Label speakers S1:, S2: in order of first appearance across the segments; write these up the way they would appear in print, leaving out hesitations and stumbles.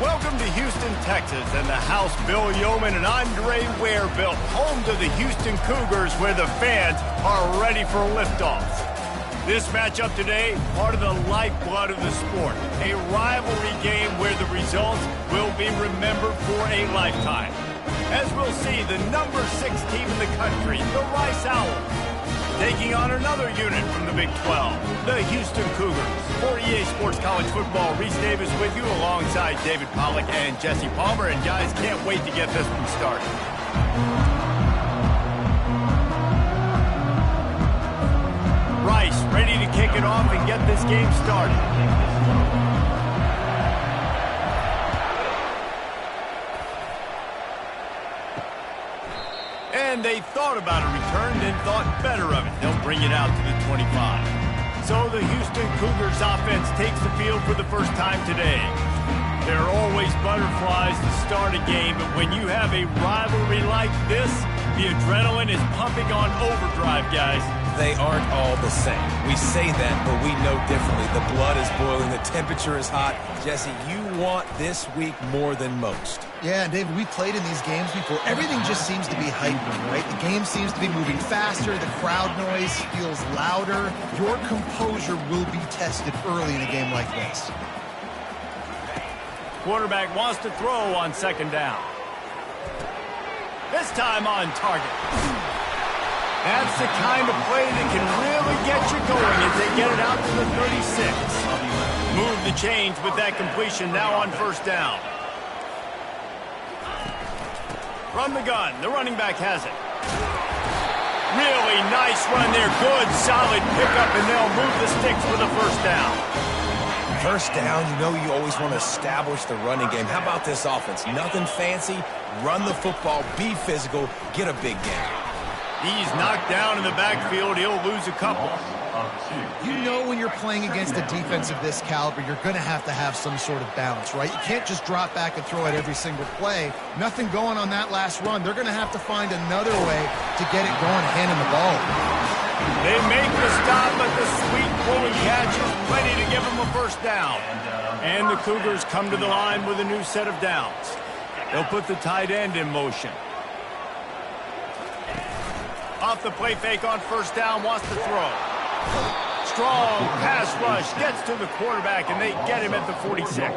S1: Welcome to Houston, Texas, and the house Bill Yeoman and Andre Ware built, home to the Houston Cougars, where the fans are ready for liftoff. This matchup today, part of the lifeblood of the sport, a rivalry game where the results will be remembered for a lifetime. As we'll see, the number 6 team in the country, the Rice Owls, taking on another unit from the Big 12, the Houston Cougars. For EA Sports College Football, Reese Davis with you alongside David Pollack and Jesse Palmer. And guys, can't wait to get this one started. Rice ready to kick it off and get this game started. And they thought about a return, then thought better of it. They'll bring it out to the 25. So the Houston Cougars offense takes the field for the first time today. There are always butterflies to start a game, but when you have a rivalry like this, the adrenaline is pumping on overdrive, guys.
S2: They aren't all the same. We say that, but we know differently. The blood is boiling. The temperature is hot. Jesse, you want this week more than most.
S3: Yeah, David, we played in these games before. Everything just seems to be heightened, right? The game seems to be moving faster. The crowd noise feels louder. Your composure will be tested early in a game like this.
S1: Quarterback wants to throw on second down. This time on target. That's the kind of play that can really get you going as they get it out to the 36. Move the chains with that completion now on first down. From the gun, the running back has it. Really nice run there. Good, solid pickup, and they'll move the sticks for the first down.
S2: First down, you know you always want to establish the running game. How about this offense? Nothing fancy. Run the football, be physical, get a big gain.
S1: He's knocked down in the backfield. He'll lose a couple.
S3: You know when you're playing against a defense of this caliber, you're going to have some sort of balance, right? You can't just drop back and throw it every single play. Nothing going on that last run. They're going to have to find another way to get it going, handing the ball.
S1: They make the stop, but the sweet pulling catch is plenty to give them a first down. And the Cougars come to the line with a new set of downs. They'll put the tight end in motion. Off the play fake on first down, wants to throw. Strong pass rush, gets to the quarterback, and they get him at the 46.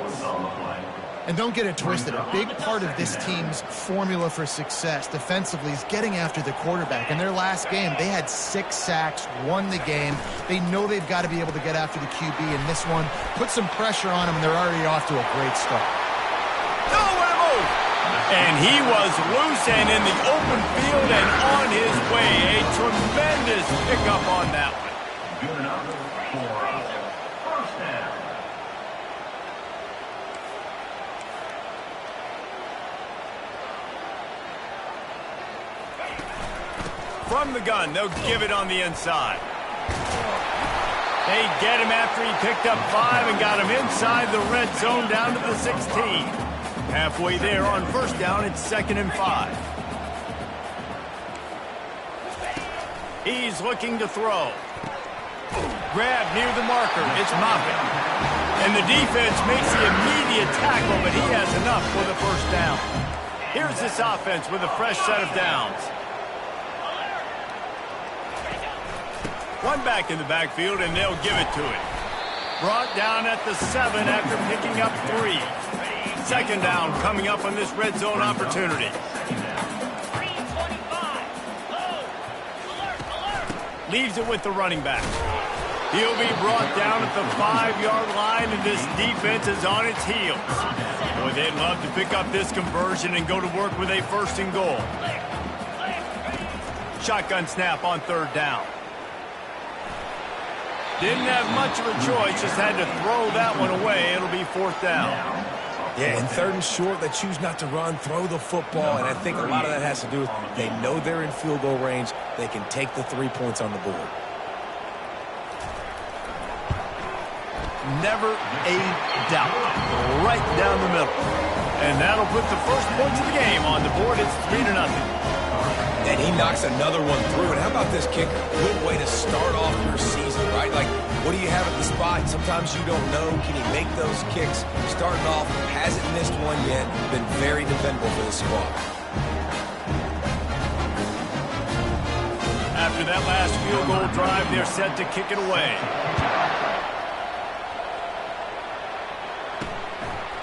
S3: And don't get it twisted. A big part of this team's formula for success defensively is getting after the quarterback. In their last game, they had 6 sacks, won the game. They know they've got to be able to get after the QB, and this one put some pressure on them, and they're already off to a great start.
S1: Nowhere to move! And he was loose and in the open field and on his way. A tremendous pickup on that one.
S4: Good enough for first down.
S1: From the gun, they'll give it on the inside. They get him after he picked up 5 and got him inside the red zone down to the 16. Halfway there on first down, it's 2nd and 5. He's looking to throw. Grab near the marker. It's Moffitt. And the defense makes the immediate tackle, but he has enough for the first down. Here's this offense with a fresh set of downs. One back in the backfield, and they'll give it to him. Brought down at the 7 after picking up 3. 2nd down coming up on this red zone opportunity. Leaves it with the running back. He'll be brought down at the 5-yard line, and this defense is on its heels. Boy, they'd love to pick up this conversion and go to work with a 1st and goal. Shotgun snap on 3rd down. Didn't have much of a choice, just had to throw that one away. It'll be 4th down.
S2: Yeah, and 3rd and short, they choose not to run, throw the football, and I think a lot of that has to do with they know they're in field goal range. They can take the 3 points on the board.
S1: Never a doubt. Right down the middle. And that'll put the first points of the game on the board. It's 3-0.
S2: And he knocks another one through. And how about this kicker? Good way to start off your season, right? Like, what do you have at the spot? spot. Sometimes you don't know. Can he make those kicks? Starting off, hasn't missed one yet. Been very dependable for this squad.
S1: After that last field goal drive, they're set to kick it away.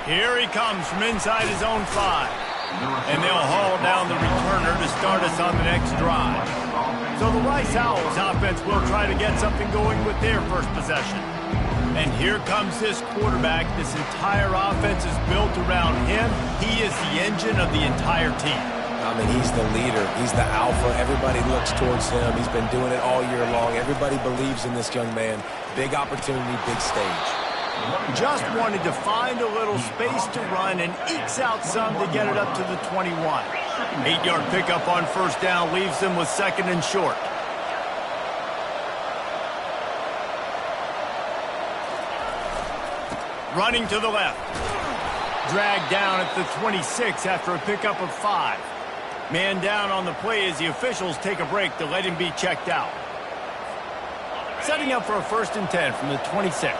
S1: Here he comes from inside his own 5. And they'll haul down the returner to start us on the next drive. So the Rice Owls offense will try to get something going with their first possession. And here comes this quarterback. This entire offense is built around him. He is the engine of the entire team.
S2: I mean, he's the leader. He's the alpha. Everybody looks towards him. He's been doing it all year long. Everybody believes in this young man. Big opportunity, big stage.
S1: Just wanted to find a little space to run and ekes out some to get it up to the 21. 8-yard pickup on first down leaves them with 2nd and short. Running to the left. Dragged down at the 26 after a pickup of 5. Man down on the play as the officials take a break to let him be checked out. Setting up for a 1st and 10 from the 26.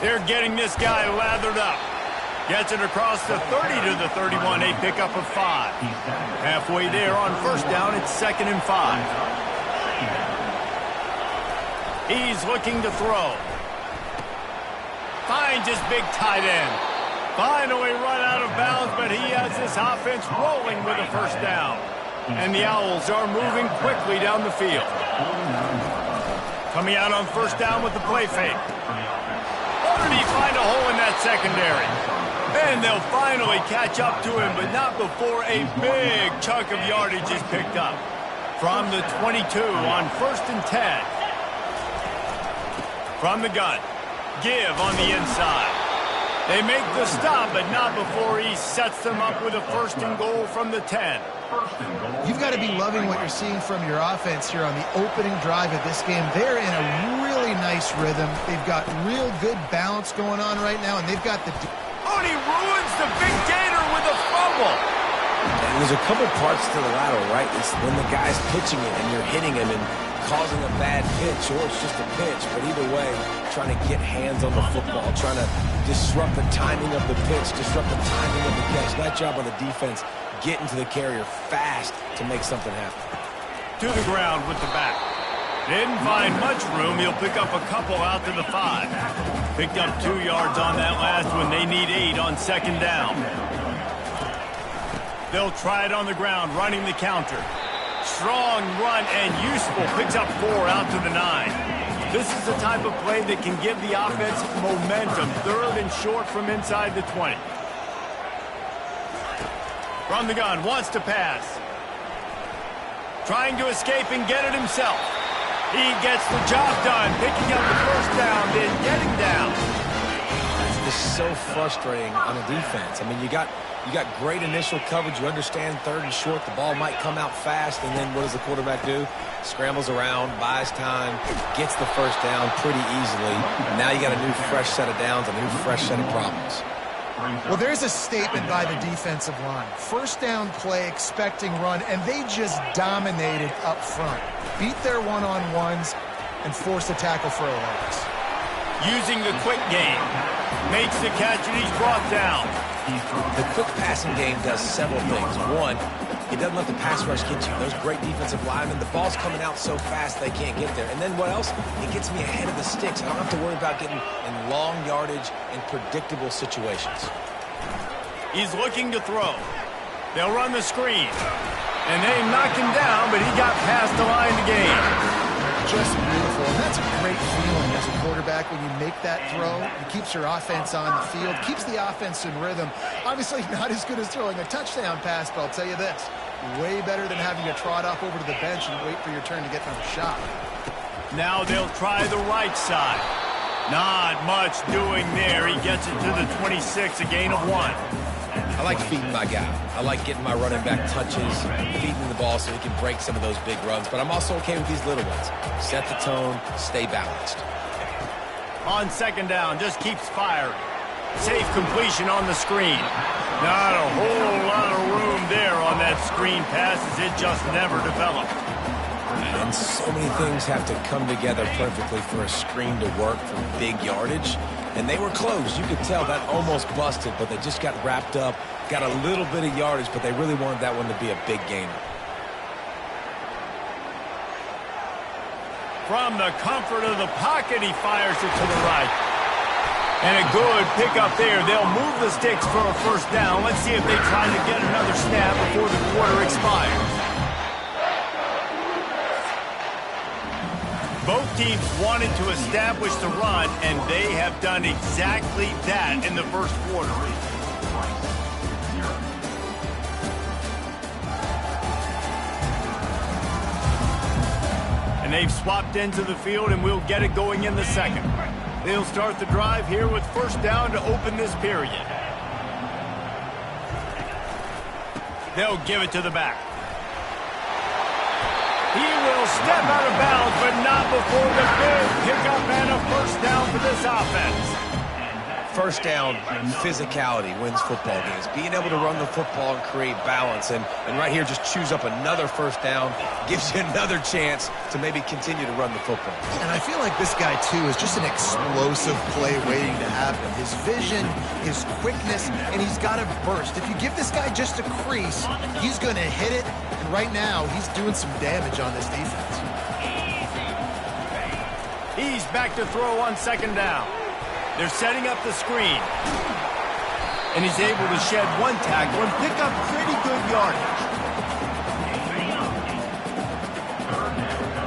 S1: They're getting this guy lathered up. Gets it across the 30 to the 31, a pickup of 5. Halfway there on first down, it's 2nd and 5. He's looking to throw. Finds his big tight end. Finally run out of bounds, but he has this offense rolling with a 1st down. And the Owls are moving quickly down the field. Coming out on first down with the play fake. Did he find a hole in that secondary? And they'll finally catch up to him, but not before a big chunk of yardage is picked up. From the 22 on 1st and 10. From the gun. Give on the inside. They make the stop, but not before he sets them up with a 1st and goal from the 10.
S3: You've got to be loving what you're seeing from your offense here on the opening drive of this game. They're in a really nice rhythm. They've got real good balance going on right now, and they've got the...
S1: Oh, and he ruins the big gator with a fumble.
S2: And there's a couple parts to the lateral, right? It's when the guy's pitching it and you're hitting him and causing a bad pitch, or it's just a pitch. But either way, trying to get hands on the football, trying to disrupt the timing of the pitch, disrupt the timing of the catch. Nice job on the defense getting to the carrier fast to make something happen.
S1: To the ground with the back. Didn't find much room. He'll pick up a couple out to the 5. Picked up 2 yards on that last one. They need 8 on 2nd down. They'll try it on the ground, running the counter. Strong run and useful. Picks up 4 out to the 9. This is the type of play that can give the offense momentum. 3rd and short from inside the 20. From the gun, wants to pass. Trying to escape and get it himself. He gets the job done, picking up the 1st down, then getting down.
S2: It's so frustrating on a defense. I mean, you got great initial coverage. You understand 3rd and short. The ball might come out fast, and then what does the quarterback do? Scrambles around, buys time, gets the 1st down pretty easily. Now you got a new fresh set of downs, a new fresh set of problems.
S3: Well, there's a statement by the defensive line. 1st down play, expecting run, and they just dominated up front. Beat their one-on-ones and forced a tackle for a loss.
S1: Using the quick game. Makes the catch, and he's brought down.
S2: The quick passing game does several things. One, it doesn't let the pass rush get you. Those great defensive linemen, the ball's coming out so fast they can't get there. And then what else? It gets me ahead of the sticks. I don't have to worry about getting in long yardage and predictable situations.
S1: He's looking to throw. They'll run the screen. And they knock him down, but he got past the line to gain.
S3: Just beautiful. And that's a great feeling as a quarterback when you make that throw. It keeps your offense on the field, keeps the offense in rhythm. Obviously not as good as throwing a touchdown pass, but I'll tell you this, way better than having to trot off over to the bench and wait for your turn to get another shot.
S1: Now they'll try the right side. Not much doing there. He gets it to the 26, a gain of 1.
S2: I like feeding my guy. I like getting my running back touches, feeding the ball so he can break some of those big runs. But I'm also okay with these little ones. Set the tone, stay balanced.
S1: On 2nd down, just keeps firing. Safe completion on the screen. Not a whole lot of room there on that screen pass as it just never developed.
S2: And And so many things have to come together perfectly for a screen to work for big yardage. And they were close. You could tell that almost busted, but they just got wrapped up, got a little bit of yardage, but they really wanted that one to be a big gainer.
S1: From the comfort of the pocket, he fires it to the right. And a good pickup there. They'll move the sticks for a first down. Let's see if they try to get another snap before the quarter expires. Both teams wanted to establish the run, and they have done exactly that in the first quarter. And they've swapped into the field, and we'll get it going in the second. They'll start the drive here with first down to open this period. They'll give it to the back. He will step out of bounds, but not before the big pickup and a first down for this offense.
S2: First down, physicality wins football games. Being able to run the football and create balance. And right here, just choose up another first down. Gives you another chance to maybe continue to run the football.
S3: And I feel like this guy, too, is just an explosive play waiting to happen. His vision, his quickness, and he's got a burst. If you give this guy just a crease, he's going to hit it. And right now, he's doing some damage on this defense.
S1: He's back to throw on second down. They're setting up the screen. And he's able to shed one tackle and pick up pretty good yardage.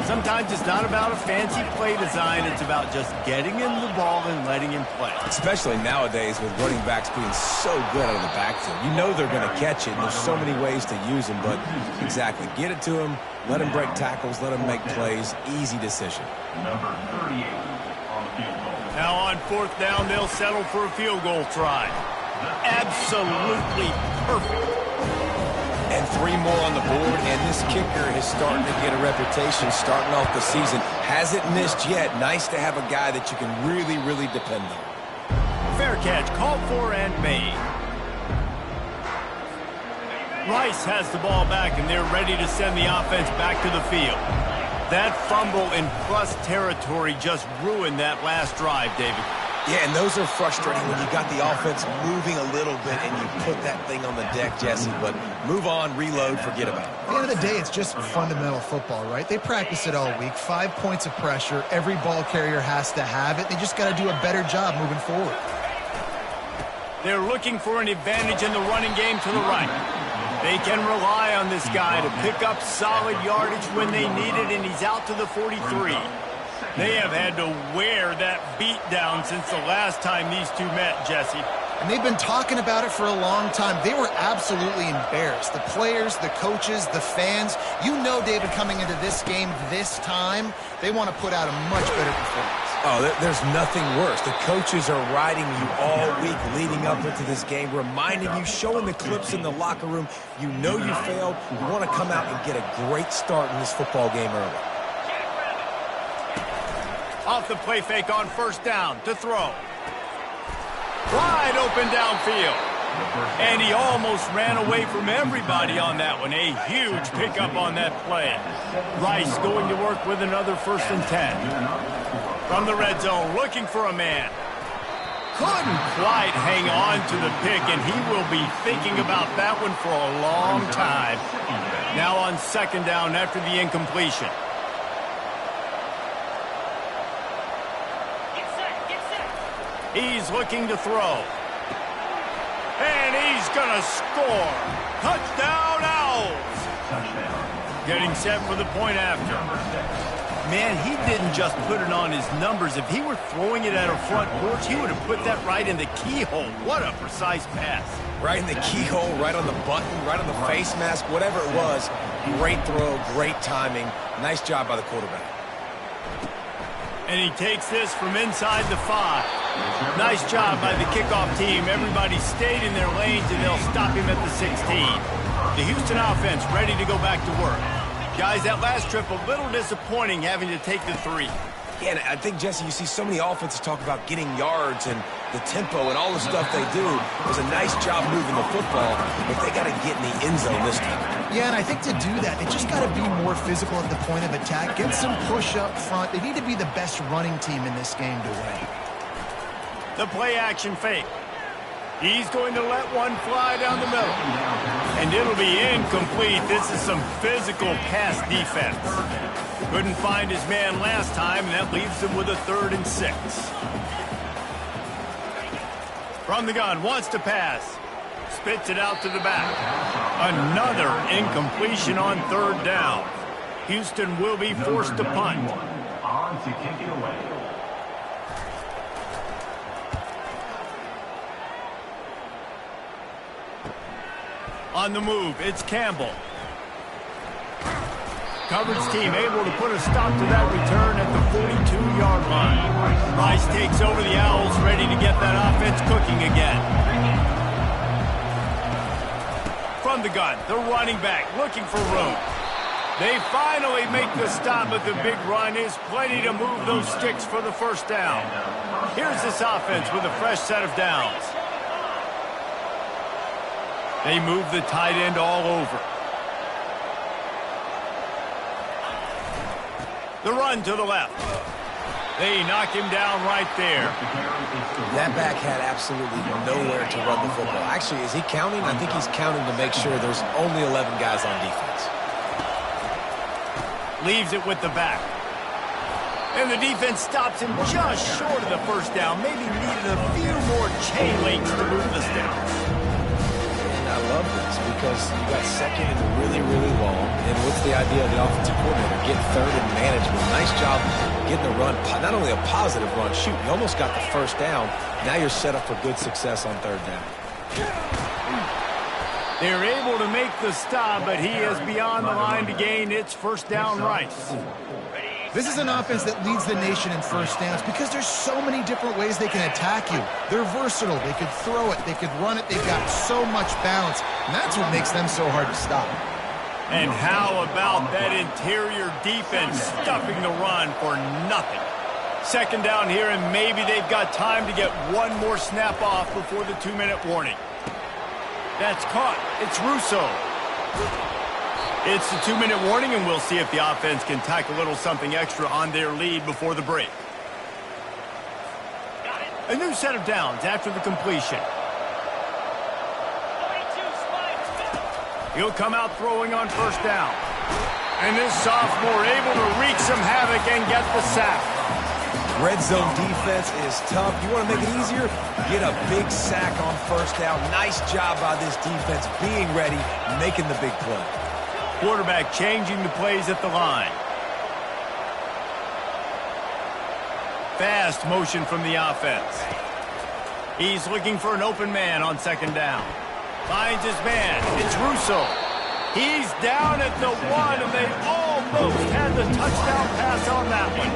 S1: Sometimes it's not about a fancy play design. It's about just getting him the ball and letting him play.
S2: Especially nowadays with running backs being so good out of the backfield. You know they're going to catch it, and there's so many ways to use them. But exactly, get it to him, let him break tackles, let him make plays. Easy decision.
S4: Number 38 on the field goal.
S1: Now on fourth down, they'll settle for a field goal try. Absolutely perfect.
S2: And 3 more on the board, and this kicker is starting to get a reputation starting off the season. Hasn't missed yet. Nice to have a guy that you can really, really depend on.
S1: Fair catch, called for and made. Rice has the ball back, and they're ready to send the offense back to the field. That fumble in plus territory just ruined that last drive, David.
S2: Yeah, and those are frustrating when you got the offense moving a little bit and you put that thing on the deck, Jesse. But move on, reload, forget about it.
S3: At the end of the day, it's just fundamental football, right? They practice it all week. 5 points of pressure. Every ball carrier has to have it. They just got to do a better job moving forward.
S1: They're looking for an advantage in the running game to the right. They can rely on this guy to pick up solid yardage when they need it, and he's out to the 43. They have had to wear that beat down since the last time these two met, Jesse.
S3: And they've been talking about it for a long time. They were absolutely embarrassed. The players, the coaches, the fans. You know, David, coming into this game this time, they want to put out a much better performance.
S2: Oh, there's nothing worse. The coaches are riding you all week leading up into this game, reminding you, showing the clips in the locker room. You know you failed. You want to come out and get a great start in this football game early.
S1: Off the play fake on first down to throw. Wide open downfield. And he almost ran away from everybody on that one. A huge pickup on that play. Rice going to work with another 1st and 10. From the red zone, looking for a man. Couldn't quite hang on to the pick, and he will be thinking about that one for a long time. Now on second down after the incompletion. He's looking to throw. And he's going to score. Touchdown, Owls. Getting set for the point after. Man, he didn't just put it on his numbers. If he were throwing it at a front porch, he would have put that right in the keyhole. What a precise pass.
S2: Right in the keyhole, right on the button, right on the face mask, whatever it was. Great throw, great timing. Nice job by the quarterback.
S1: And he takes this from inside the 5. Nice job by the kickoff team. Everybody stayed in their lanes, and they'll stop him at the 16. The Houston offense ready to go back to work. Guys, that last trip a little disappointing having to take the 3.
S2: Yeah, and I think, Jesse, you see so many offenses talk about getting yards and the tempo and all the stuff they do. It was a nice job moving the football, but they got to get in the end zone this time.
S3: Yeah, and I think to do that, they just got to be more physical at the point of attack, get some push up front. They need to be the best running team in this game to win.
S1: The play action fake. He's going to let one fly down the middle. And it'll be incomplete. This is some physical pass defense. Couldn't find his man last time, and that leaves him with a 3rd and 6. From the gun, wants to pass. Spits it out to the back. Another incompletion on 3rd down. Houston will be forced to punt.
S4: On to kick it away.
S1: On the move, it's Campbell. Coverage team able to put a stop to that return at the 42-yard line. Rice takes over the Owls, ready to get that offense cooking again. From the gun, the running back looking for room. They finally make the stop, but the big run is plenty to move those sticks for the 1st down. Here's this offense with a fresh set of downs. They move the tight end all over. The run to the left. They knock him down right there.
S2: That back had absolutely nowhere to run the football. Actually, is he counting? I think he's counting to make sure there's only 11 guys on defense.
S1: Leaves it with the back. And the defense stops him just short of the 1st down. Maybe needed a few more chain links to move the sticks.
S2: I love this because you got 2nd and really, really long. And what's the idea of the offensive coordinator? Get 3rd and management. Nice job getting the run. Not only a positive run, shoot, you almost got the 1st down. Now you're set up for good success on 3rd down.
S1: They're able to make the stop, but he is beyond the line to gain its 1st down. Rice.
S3: This is an offense that leads the nation in 1st downs because there's so many different ways they can attack you. They're versatile. They could throw it. They could run it. They've got so much balance, and that's what makes them so hard to stop.
S1: And how about that interior defense stuffing the run for nothing? 2nd down here, and maybe they've got time to get one more snap off before the 2-minute warning. That's caught. It's Russo. It's the 2-minute warning, and we'll see if the offense can tack a little something extra on their lead before the break. A new set of downs after the completion. He'll come out throwing on 1st down. And this sophomore able to wreak some havoc and get the sack.
S2: Red zone defense is tough. You want to make it easier? Get a big sack on 1st down. Nice job by this defense being ready, making the big play.
S1: Quarterback changing the plays at the line. Fast motion from the offense. He's looking for an open man on 2nd down. Finds his man. It's Russo. He's down at the 1, and they almost had the touchdown pass on that one.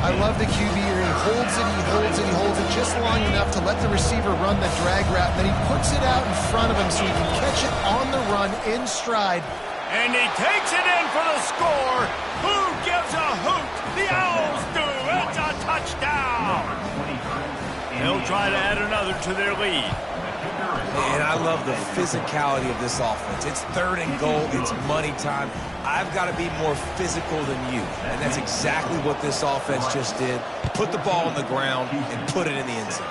S3: I love the QB here. He holds it, he holds it, he holds it just long enough to let the receiver run the drag route. Then he puts it out in front of him so he can catch it on the run in stride.
S1: And he takes it in for the score. Who gives a hoot? The Owls do. It's a touchdown. They'll try to add another to their lead.
S2: And I love the physicality of this offense. It's 3rd and goal. It's money time. I've got to be more physical than you. And that's exactly what this offense just did. Put the ball on the ground and put it in the end zone.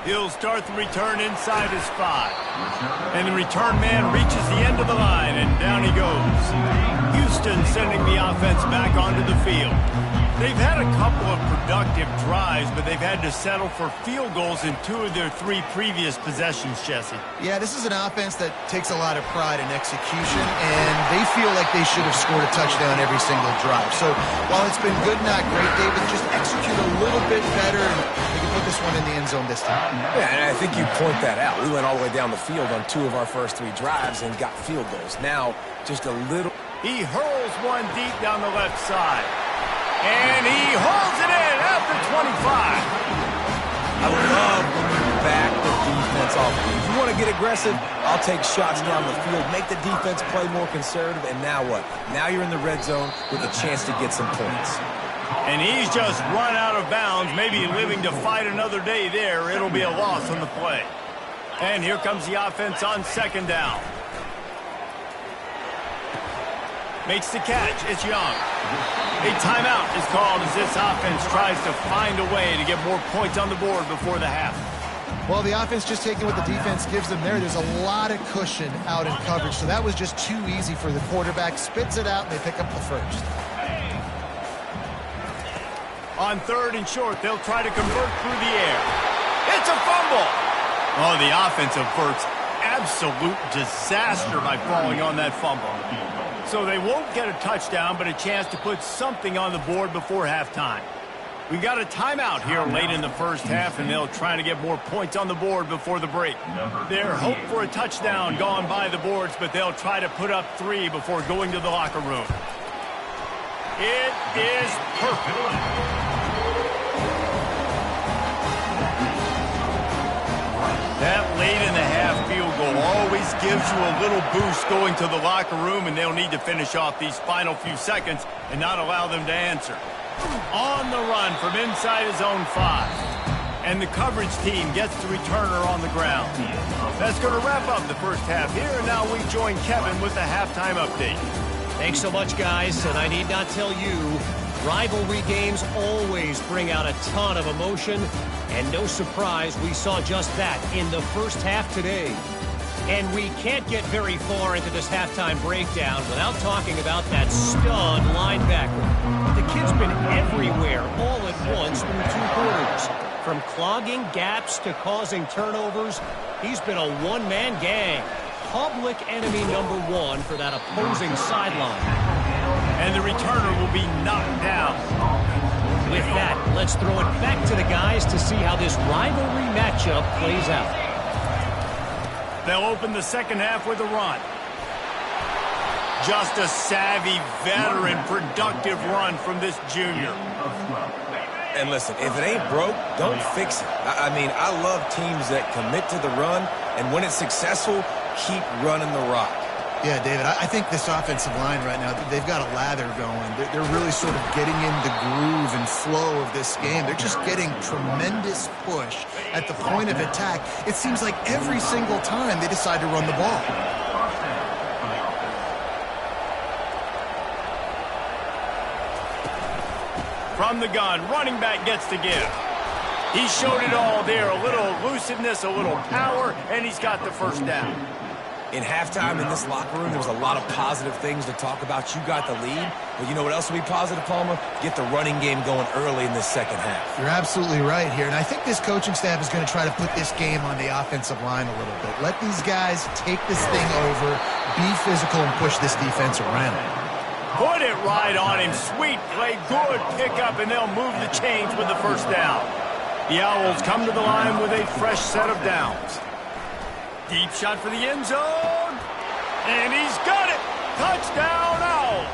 S1: He'll start the return inside his 5. And the return man reaches the end of the line, and down he goes. Houston sending the offense back onto the field. They've had a couple of productive drives, but they've had to settle for field goals in 2 of their 3 previous possessions, Jesse.
S3: Yeah, this is an offense that takes a lot of pride in execution, and they feel like they should have scored a touchdown every single drive. So while it's been good, not great, David, just execute a little bit better, and they can put this one in the end zone this time.
S2: Yeah, and I think you point that out. We went all the way down the field on 2 of our first 3 drives and got field goals. Now, just a little...
S1: He hurls one deep down the left side. And he holds it in at the 25.
S2: I love when you back the defense off. If you want to get aggressive, I'll take shots down the field, make the defense play more conservative, and now what? Now you're in the red zone with a chance to get some points.
S1: And he's just run out of bounds, maybe living to fight another day there. It'll be a loss on the play. And here comes the offense on 2nd down. Makes the catch. It's Young. A timeout is called as this offense tries to find a way to get more points on the board before the half.
S3: Well, the offense just taking what the defense gives them there. There's a lot of cushion out in coverage, so that was just too easy for the quarterback. Spits it out, and they pick up the first.
S1: On 3rd and short, they'll try to convert through the air. It's a fumble. Oh, the offense averts absolute disaster by falling on that fumble. So they won't get a touchdown, but a chance to put something on the board before halftime. We got a timeout here late in the first half, and they'll try to get more points on the board before the break. Their hope for a touchdown gone by the boards, but they'll try to put up 3 before going to the locker room. It is perfect. That late in the half field goal always gives you a little boost going to the locker room, and they'll need to finish off these final few seconds and not allow them to answer. On the run from inside his own 5. And the coverage team gets the returner on the ground. That's going to wrap up the first half here, and now we join Kevin with the halftime update.
S5: Thanks so much, guys, and I need not tell you, rivalry games always bring out a ton of emotion, and no surprise, we saw just that in the first half today. And we can't get very far into this halftime breakdown without talking about that stud linebacker. The kid's been everywhere all at once through 2 quarters. From clogging gaps to causing turnovers, he's been a one-man gang. Public enemy number 1 for that opposing sideline.
S1: And the returner will be knocked down.
S5: With that, let's throw it back to the guys to see how this rivalry matchup plays out.
S1: They'll open the second half with a run. Just a savvy, veteran, productive run from this junior.
S2: And listen, if it ain't broke, don't fix it. I mean, I love teams that commit to the run, and when it's successful, keep running the rock.
S3: Yeah, David, I think this offensive line right now, they've got a lather going. They're really sort of getting in the groove and flow of this game. They're just getting tremendous push at the point of attack. It seems like every single time they decide to run the ball.
S1: From the gun, running back gets to give. He showed it all there, a little elusiveness, a little power, and he's got the first down.
S2: In halftime in this locker room, there was a lot of positive things to talk about. You got the lead, but you know what else will be positive, Palmer? Get the running game going early in this second half.
S3: You're absolutely right here, and I think this coaching staff is going to try to put this game on the offensive line a little bit. Let these guys take this thing over, be physical, and push this defense around.
S1: Put it right on him. Sweet play, good pickup, and they'll move the chains with the first down. The Owls come to the line with a fresh set of downs. Deep shot for the end zone. And he's got it. Touchdown, Owl.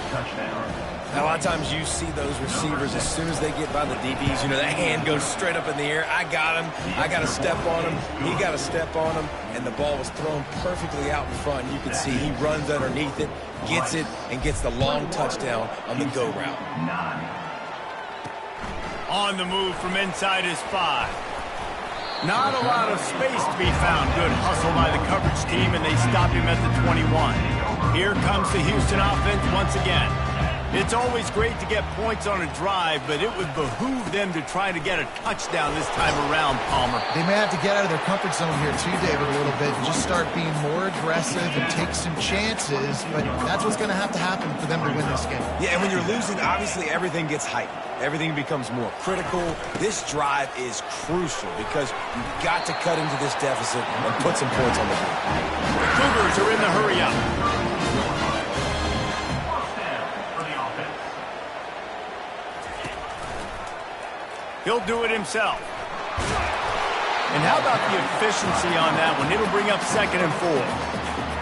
S4: Touchdown.
S2: Now, a lot of times you see those receivers, as soon as they get by the DBs, you know, that hand goes straight up in the air. I got him. I got to step on him. He got to step on him. And the ball was thrown perfectly out in front. You can see he runs underneath it, gets it, and gets the long touchdown on the go route.
S1: On the move from inside his 5. Not a lot of space to be found. Good hustle by the coverage team, and they stop him at the 21. Here comes the Houston offense once again. It's always great to get points on a drive, but it would behoove them to try to get a touchdown this time around, Palmer.
S3: They may have to get out of their comfort zone here too, David, a little bit, and just start being more aggressive and take some chances, but that's what's going to happen for them to win this game.
S2: Yeah, and when you're losing, obviously everything gets heightened. Everything becomes more critical. This drive is crucial because you've got to cut into this deficit and put some points on the board.
S1: The Cougars are in the hurry-up. He'll do it himself. And how about the efficiency on that one? It'll bring up 2nd and 4.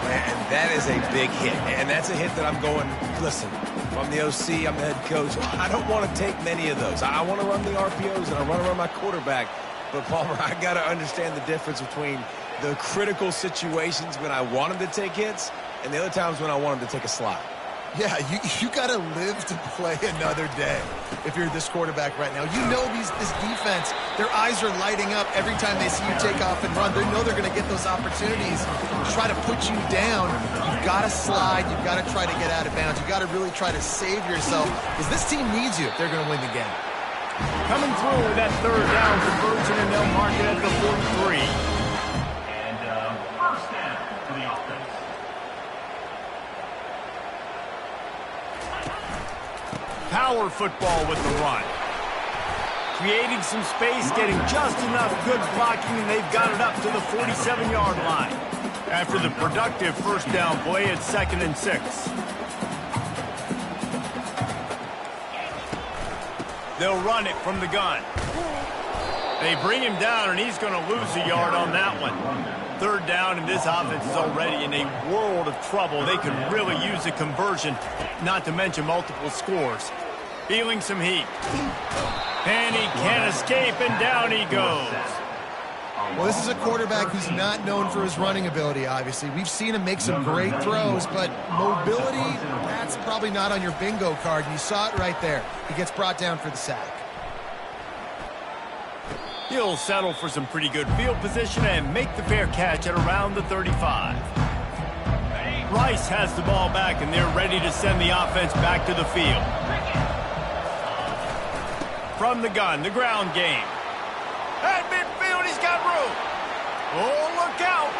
S2: And that is a big hit. And that's a hit that I'm going, listen, if I'm the OC, I'm the head coach, I don't want to take many of those. I want to run the RPOs and I want to run my quarterback. But, Palmer, I got to understand the difference between the critical situations when I want him to take hits and the other times when I want him to take a slide.
S3: Yeah, you got to live to play another day if you're this quarterback right now. You know this defense, their eyes are lighting up every time they see you take off and run. They know they're going to get those opportunities to try to put you down. You've got to slide. You've got to try to get out of bounds. You've got to really try to save yourself because this team needs you if they're going to win the game.
S1: Coming through with that third down conversion, and they'll mark it at the 43.
S4: And first down to the offense.
S1: Power football with the run. Creating some space, getting just enough good blocking, and they've got it up to the 47-yard line. After the productive first down play, it's 2nd and 6. They'll run it from the gun. They bring him down, and he's going to lose a yard on that one. Third down, and this offense is already in a world of trouble. They could really use a conversion, not to mention multiple scores. Feeling some heat. And he can't escape, and down he goes.
S3: Well, this is a quarterback who's not known for his running ability, obviously. We've seen him make some great throws, but mobility, that's probably not on your bingo card, and you saw it right there. He gets brought down for the sack.
S1: He'll settle for some pretty good field position and make the fair catch at around the 35. Rice has the ball back, and they're ready to send the offense back to the field. From the gun, the ground game. At midfield, he's got room. Oh, look out.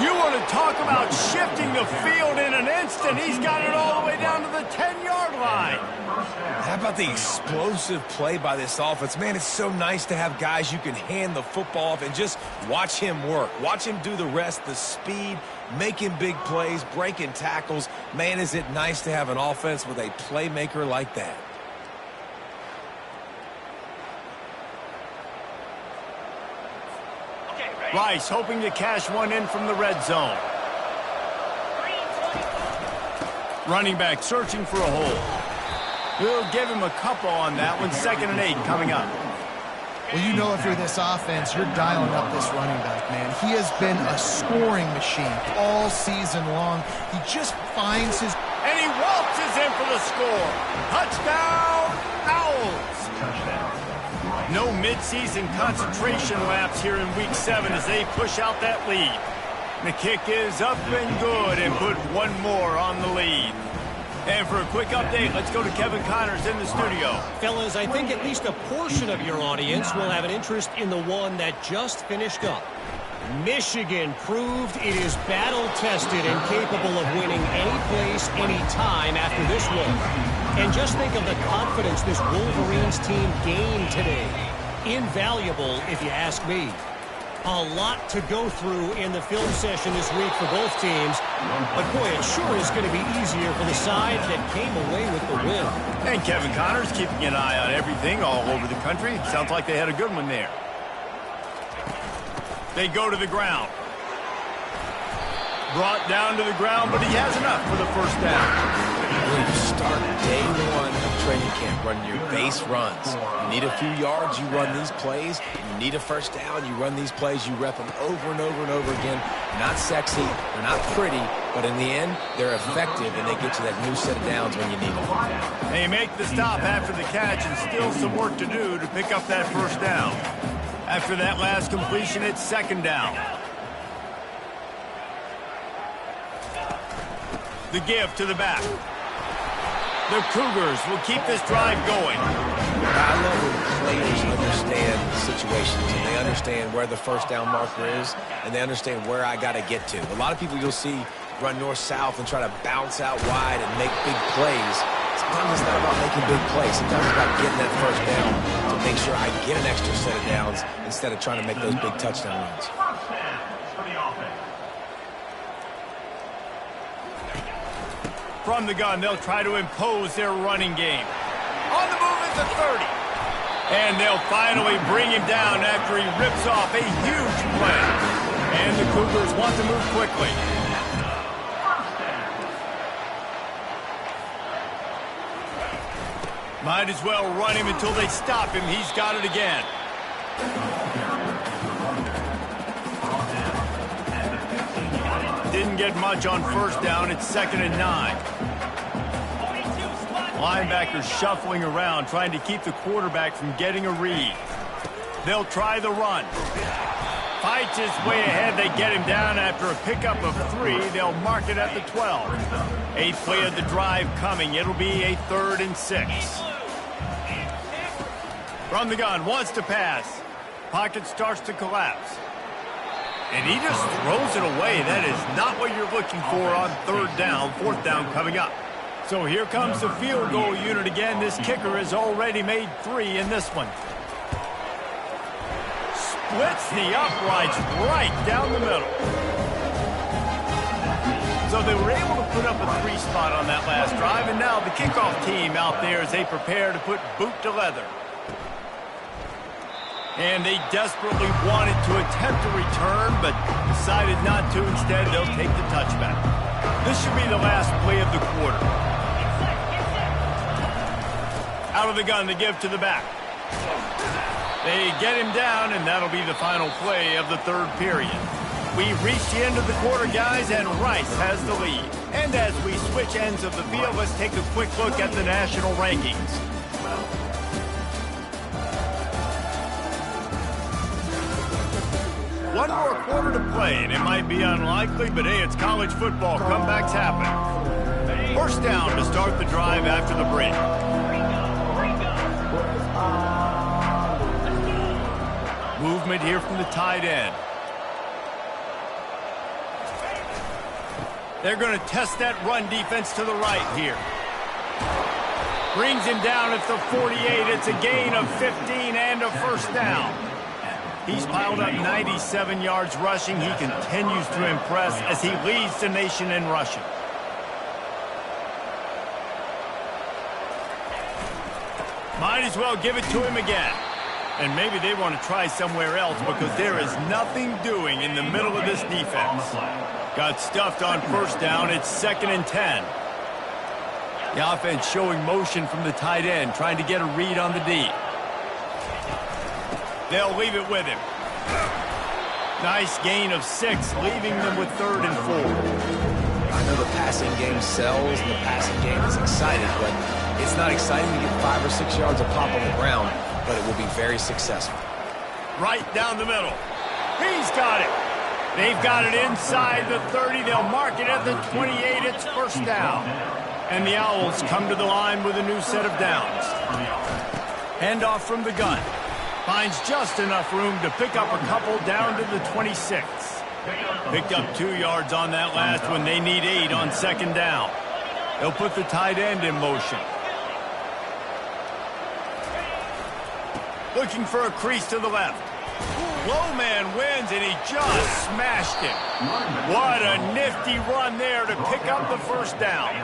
S1: You want to talk about shifting the field in an instant. He's got it all the way down to the 10-yard line.
S2: How about the explosive play by this offense? Man, it's so nice to have guys you can hand the football off and just watch him work. Watch him do the rest, the speed, making big plays, breaking tackles. Man, is it nice to have an offense with a playmaker like that.
S1: Rice hoping to cash one in from the red zone. Running back searching for a hole. We'll give him a couple on that one. 2nd and 8 coming up.
S3: Well, you know if you're this offense, you're dialing up this running back, man. He has been a scoring machine all season long. He just finds his...
S1: And he waltzes in for the score. Touchdown, Owls. No midseason concentration laps here in Week 7 as they push out that lead. The kick is up and good and put one more on the lead. And for a quick update, let's go to Kevin Connors in the studio.
S5: Fellas, I think at least a portion of your audience will have an interest in the one that just finished up. Michigan proved it is battle-tested and capable of winning any place, any time after this one. And just think of the confidence this Wolverines team gained today. Invaluable, if you ask me. A lot to go through in the film session this week for both teams. But, boy, it sure is going to be easier for the side that came away with the win.
S1: And Kevin Connors keeping an eye on everything all over the country. Sounds like they had a good one there. They go to the ground. Brought down to the ground, but he has enough for the first down.
S2: When you start day one of training camp running your base runs, you need a few yards, you run these plays. You need a first down, you run these plays, you rep them over and over and over again. Not sexy, they're not pretty, but in the end, they're effective, and they get you that new set of downs when you need them.
S1: They make the stop after the catch, and still some work to do to pick up that first down. After that last completion, it's 2nd down. The give to the back. The Cougars will keep this drive going.
S2: I love when players understand situations, and they understand where the first down marker is, and they understand where I got to get to. A lot of people you'll see run north-south and try to bounce out wide and make big plays. Sometimes it's not about making big plays. Sometimes it's about getting that first down to make sure I get an extra set of downs instead of trying to make those big touchdown runs.
S1: From the gun, they'll try to impose their running game. On the move at the 30. And they'll finally bring him down after he rips off a huge play. And the Cougars want to move quickly. Might as well run him until they stop him. He's got it again. didn't get much on first down. It's 2nd and 9. Linebackers shuffling around, trying to keep the quarterback from getting a read. They'll try the run. Fights his way ahead. They get him down after a pickup of 3. They'll mark it at the 12. 8th play of the drive coming. It'll be a 3rd and 6. From the gun, wants to pass. Pocket starts to collapse. And he just throws it away. That is not what you're looking for on 3rd down. 4th down coming up. So here comes the field goal unit again. This kicker has already made 3 in this one. Splits the uprights right down the middle. So they were able to put up a 3 spot on that last drive, and now the kickoff team out there as they prepare to put boot to leather. And they desperately wanted to attempt a return, but decided not to. Instead, they'll take the touchback. This should be the last play of the quarter. Out of the gun, they give to the back. They get him down, and that'll be the final play of the 3rd period. We reach the end of the quarter, guys, and Rice has the lead. And as we switch ends of the field, let's take a quick look at the national rankings. One more quarter to play, and it might be unlikely, but hey, it's college football. Comebacks happen. 1st down to start the drive after the break. Movement here from the tight end. They're going to test that run defense to the right here. Brings him down at the 48. It's a gain of 15 and a 1st down. He's piled up 97 yards rushing. He continues to impress as he leads the nation in rushing. Might as well give it to him again. And maybe they want to try somewhere else because there is nothing doing in the middle of this defense. Got stuffed on 1st down. It's 2nd and 10. The offense showing motion from the tight end, trying to get a read on the D. They'll leave it with him. Nice gain of 6, leaving them with 3rd and 4.
S2: I know the passing game sells and the passing game is exciting, but it's not exciting to get 5 or 6 yards of pop on the ground, but it will be very successful.
S1: Right down the middle. He's got it. They've got it inside the 30. They'll mark it at the 28. It's 1st down. And the Owls come to the line with a new set of downs. Handoff from the gun. Finds just enough room to pick up a couple down to the 26. Picked up 2 yards on that last one. They need 8 on 2nd down. They'll put the tight end in motion. Looking for a crease to the left. Low man wins, and he just smashed him. What a nifty run there to pick up the 1st down.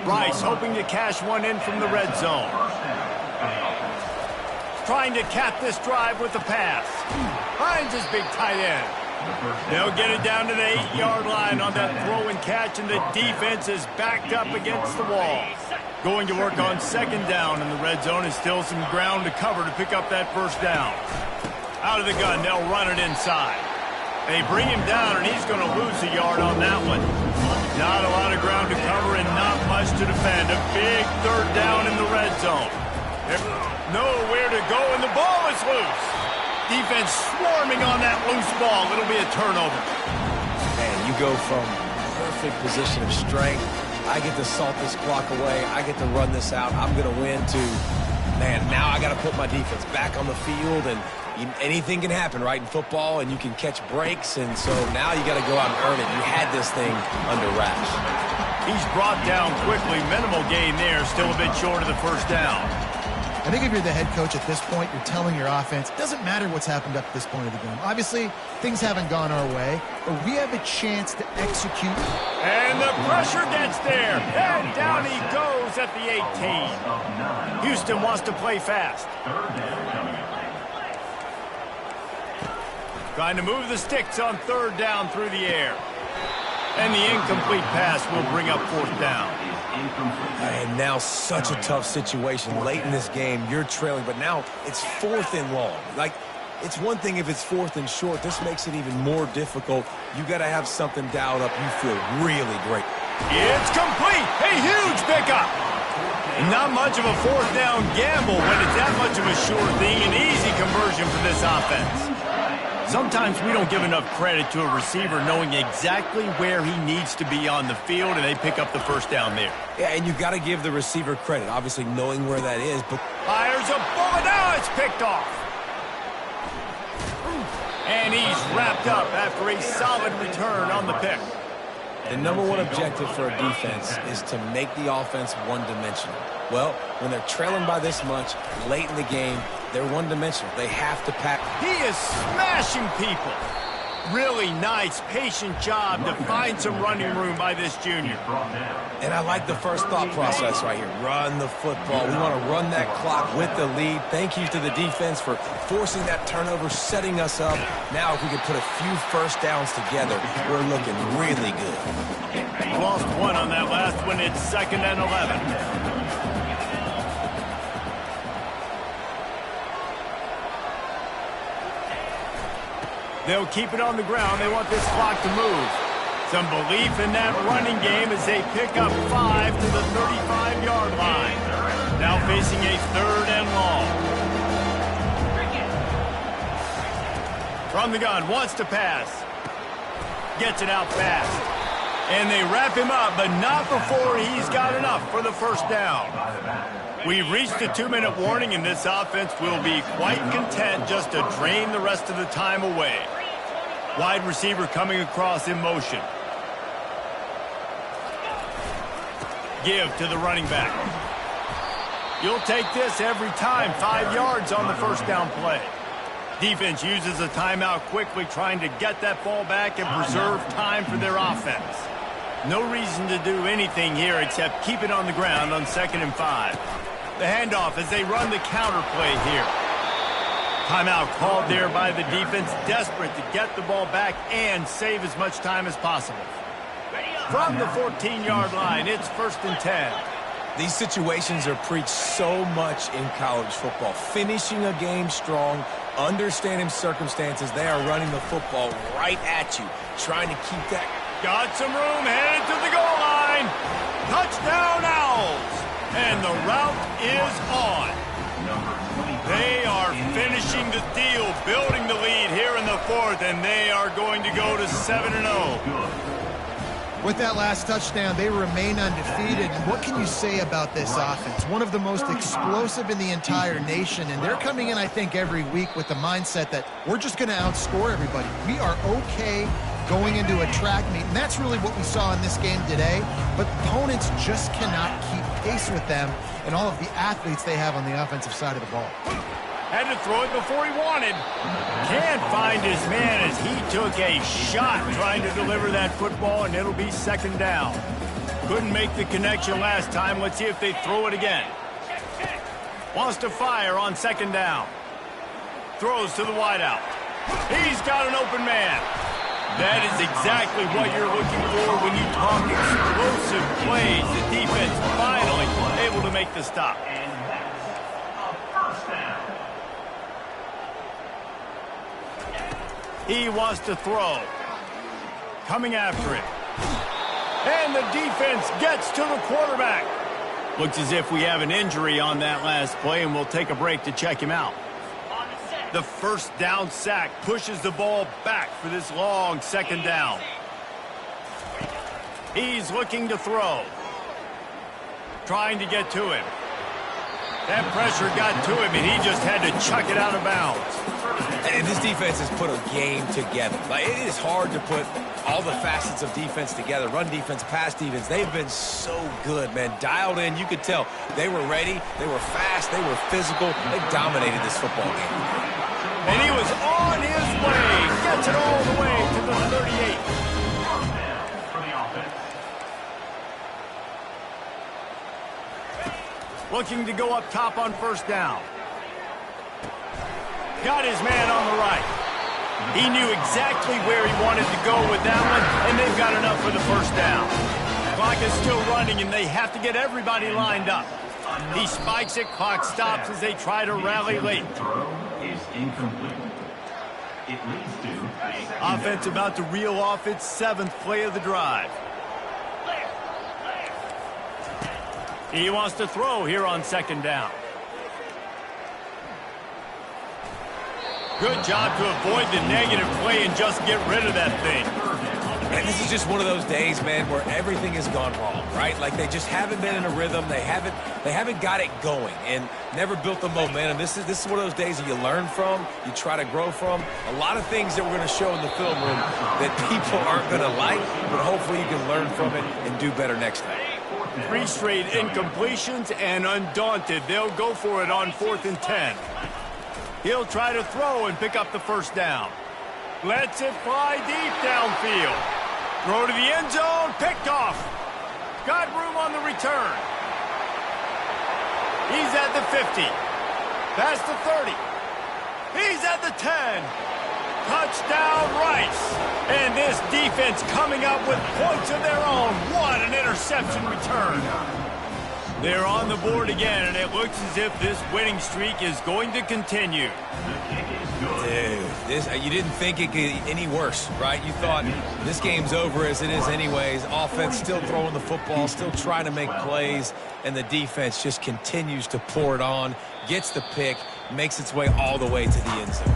S1: Rice hoping to cash one in from the red zone. Trying to cap this drive with the pass. Finds his big tight end. They'll get it down to the 8-yard line on that throw and catch, and the defense is backed up against the wall. Going to work on 2nd down, and the red zone is still some ground to cover to pick up that 1st down. Out of the gun, they'll run it inside. They bring him down, and he's going to lose a yard on that one. Not a lot of ground to cover and not much to defend. A big 3rd down in the red zone. Nowhere to go, and the ball is loose. Defense swarming on that loose ball. It'll be a turnover.
S2: Man, you go from perfect position of strength. I get to salt this clock away. I get to run this out. I'm going to win to, man, now I got to put my defense back on the field, and anything can happen, right, in football, and you can catch breaks, and so now you got to go out and earn it. You had this thing under wraps.
S1: He's brought down quickly. Minimal gain there. Still a bit short of the 1st down.
S3: I think if you're the head coach at this point, you're telling your offense, it doesn't matter what's happened up to this point of the game. Obviously, things haven't gone our way, but we have a chance to execute.
S1: And the pressure gets there. And down he goes at the 18. Houston wants to play fast. Trying to move the sticks on 3rd down through the air. And the incomplete pass will bring up 4th down.
S2: And now such a tough situation. Late in this game, you're trailing, but now it's 4th and long. Like, It's one thing if it's 4th and short. This makes it even more difficult. You got to have something dialed up. You feel really great.
S1: It's complete. A huge pickup. Not much of a 4th down gamble when it's that much of a sure thing. An easy conversion for this offense. Sometimes we don't give enough credit to a receiver knowing exactly where he needs to be on the field, and they pick up the 1st down there.
S2: Yeah, and you got to give the receiver credit, obviously knowing where that is. But
S1: fires a bullet. Now it's picked off. And he's wrapped up after a solid return on the pick.
S2: The #1 objective for a defense is to make the offense one-dimensional. Well, when they're trailing by this much late in the game, they're one-dimensional. They have to pack.
S1: He is smashing people. Really nice, patient job to find some running room by this junior.
S2: And I like the first thought process right here. Run the football. We want to run that clock with the lead. Thank you to the defense for forcing that turnover, setting us up. Now if we could put a few 1st downs together, we're looking really good.
S1: Lost one on that last one. It's 2nd and 11. They'll keep it on the ground. They want this clock to move. Some belief in that running game as they pick up 5 to the 35-yard line. Now facing a 3rd and long. From the gun, wants to pass. Gets it out fast. And they wrap him up, but not before he's got enough for the 1st down. We've reached the 2-minute warning, and this offense will be quite content just to drain the rest of the time away. Wide receiver coming across in motion. Give to the running back. You'll take this every time. 5 yards on the 1st down play. Defense uses a timeout quickly, trying to get that ball back and preserve time for their offense. No reason to do anything here except keep it on the ground on 2nd and 5. The handoff as they run the counter play here. Timeout called there by the defense, desperate to get the ball back and save as much time as possible. From the 14-yard line, it's 1st and 10.
S2: These situations are preached so much in college football. Finishing a game strong, understanding circumstances. They are running the football right at you, trying to keep that.
S1: Got some room, headed to the goal line. Touchdown, Owls. And the route is on. They are finishing the deal, building the lead here in the 4th, and they are going to go to 7-0.
S3: With that last touchdown, they remain undefeated. And what can you say about this offense? One of the most explosive in the entire nation, and they're coming in, I think, every week with the mindset that we're just going to outscore everybody. We are okay going into a track meet, and that's really what we saw in this game today. But opponents just cannot keep pace with them and all of the athletes they have on the offensive side of the ball.
S1: Had to throw it before he wanted. Can't find his man as he took a shot trying to deliver that football, and it'll be 2nd down. Couldn't make the connection last time. Let's see if they throw it again. Wants to fire on 2nd down. Throws to the wideout. He's got an open man. That is exactly what you're looking for when you talk explosive plays. The defense finally able to make the stop. He wants to throw. Coming after it. And the defense gets to the quarterback. Looks as if we have an injury on that last play, and we'll take a break to check him out. The 1st down sack pushes the ball back for this long 2nd down. He's looking to throw. Trying to get to him. That pressure got to him, and he just had to chuck it out of bounds.
S2: And this defense has put a game together. Like, it is hard to put all the facets of defense together. Run defense, pass defense. They've been so good, man. Dialed in. You could tell they were ready. They were fast. They were physical. They dominated this football game.
S1: And he was on his way. Gets it all the way to the 38. Looking to go up top on 1st down. Got his man on the right. He knew exactly where he wanted to go with that one, and they've got enough for the 1st down. Clock is still running, and they have to get everybody lined up. He spikes it, clock stops as they try to rally late.
S4: Throw is incomplete. It leads to
S1: Offense about to reel off its 7th play of the drive. He wants to throw here on 2nd down. Good job to avoid the negative play and just get rid of that thing.
S2: And this is just one of those days, man, where everything has gone wrong, right? Like they just haven't been in a rhythm. They haven't got it going and never built the momentum. This is one of those days that you learn from, you try to grow from. A lot of things that we're going to show in the film room that people aren't going to like, but hopefully you can learn from it and do better next time.
S1: 3 straight incompletions, and undaunted, they'll go for it on 4th and 10. He'll try to throw and pick up the 1st down. Lets it fly deep downfield. Throw to the end zone, picked off. Got room on the return. He's at the 50. Past the 30. He's at the 10. Touchdown, Rice. And this defense coming up with points of their own. What an interception return. They're on the board again, and it looks as if this winning streak is going to continue.
S2: Dude, you didn't think it could get any worse, right? You thought this game's over as it is anyways. Offense still throwing the football, still trying to make plays, and the defense just continues to pour it on, gets the pick, makes its way all the way to the end zone.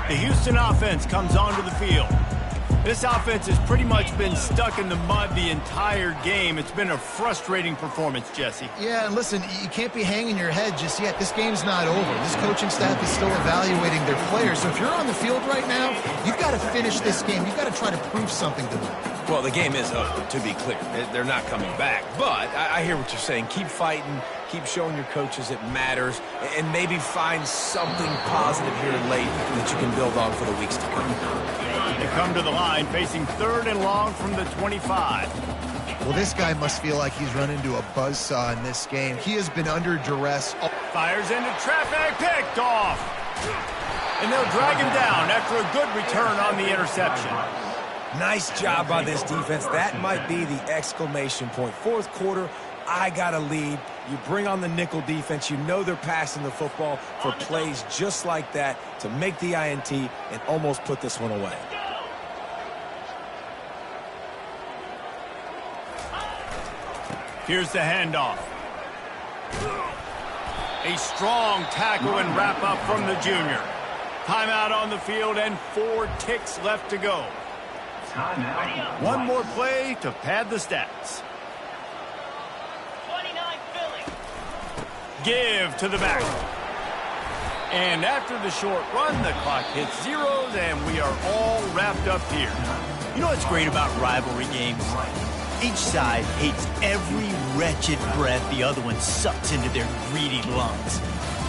S1: The Houston offense comes onto the field. This offense has pretty much been stuck in the mud the entire game. It's been a frustrating performance, Jesse.
S3: Yeah, and listen, you can't be hanging your head just yet. This game's not over. This coaching staff is still evaluating their players. So if you're on the field right now, you've got to finish this game. You've got to try to prove something to them.
S2: Well, the game is over, to be clear. They're not coming back. But I hear what you're saying. Keep fighting. Keep showing your coaches it matters. And maybe find something positive here late that you can build on for the weeks to come.
S1: They come to the line facing 3rd and long from the 25.
S3: Well, this guy must feel like he's run into a buzzsaw in this game. He has been under duress.
S1: Fires into traffic, picked off. And they'll drag him down after a good return on the interception.
S2: Nice job by this defense. That might be the exclamation point. 4th quarter, I got a lead. You bring on the nickel defense. You know they're passing the football for plays just like that to make the INT and almost put this one away.
S1: Here's the handoff. A strong tackle and wrap up from the junior. Timeout on the field and 4 ticks left to go. One more play to pad the stats.
S6: 29 Philly.
S1: Give to the back. And after the short run, the clock hits zeros, and we are all wrapped up here.
S7: You know what's great about rivalry games? Each side hates every wretched breath the other one sucks into their greedy lungs.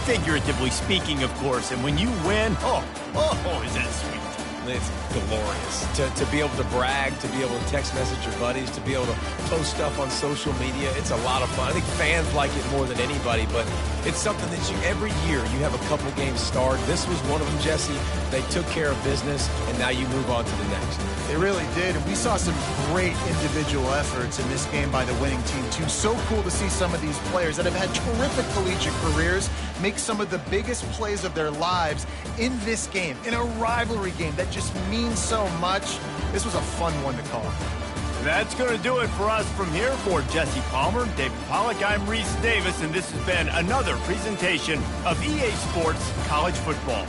S7: Figuratively speaking, of course, and when you win, is that sweet.
S2: It's glorious. To be able to brag, to be able to text message your buddies, to be able to post stuff on social media, it's a lot of fun. I think fans like it more than anybody, but it's something that every year you have a couple games starred. This was one of them, Jesse. They took care of business, and now you move on to the next.
S3: They really did, and we saw some great individual efforts in this game by the winning team, too. So cool to see some of these players that have had terrific collegiate careers make some of the biggest plays of their lives in this game, in a rivalry game that just means so much. This was a fun one to call.
S1: That's going to do it for us from here. For Jesse Palmer, David Pollack, I'm Reese Davis, and this has been another presentation of EA Sports College Football.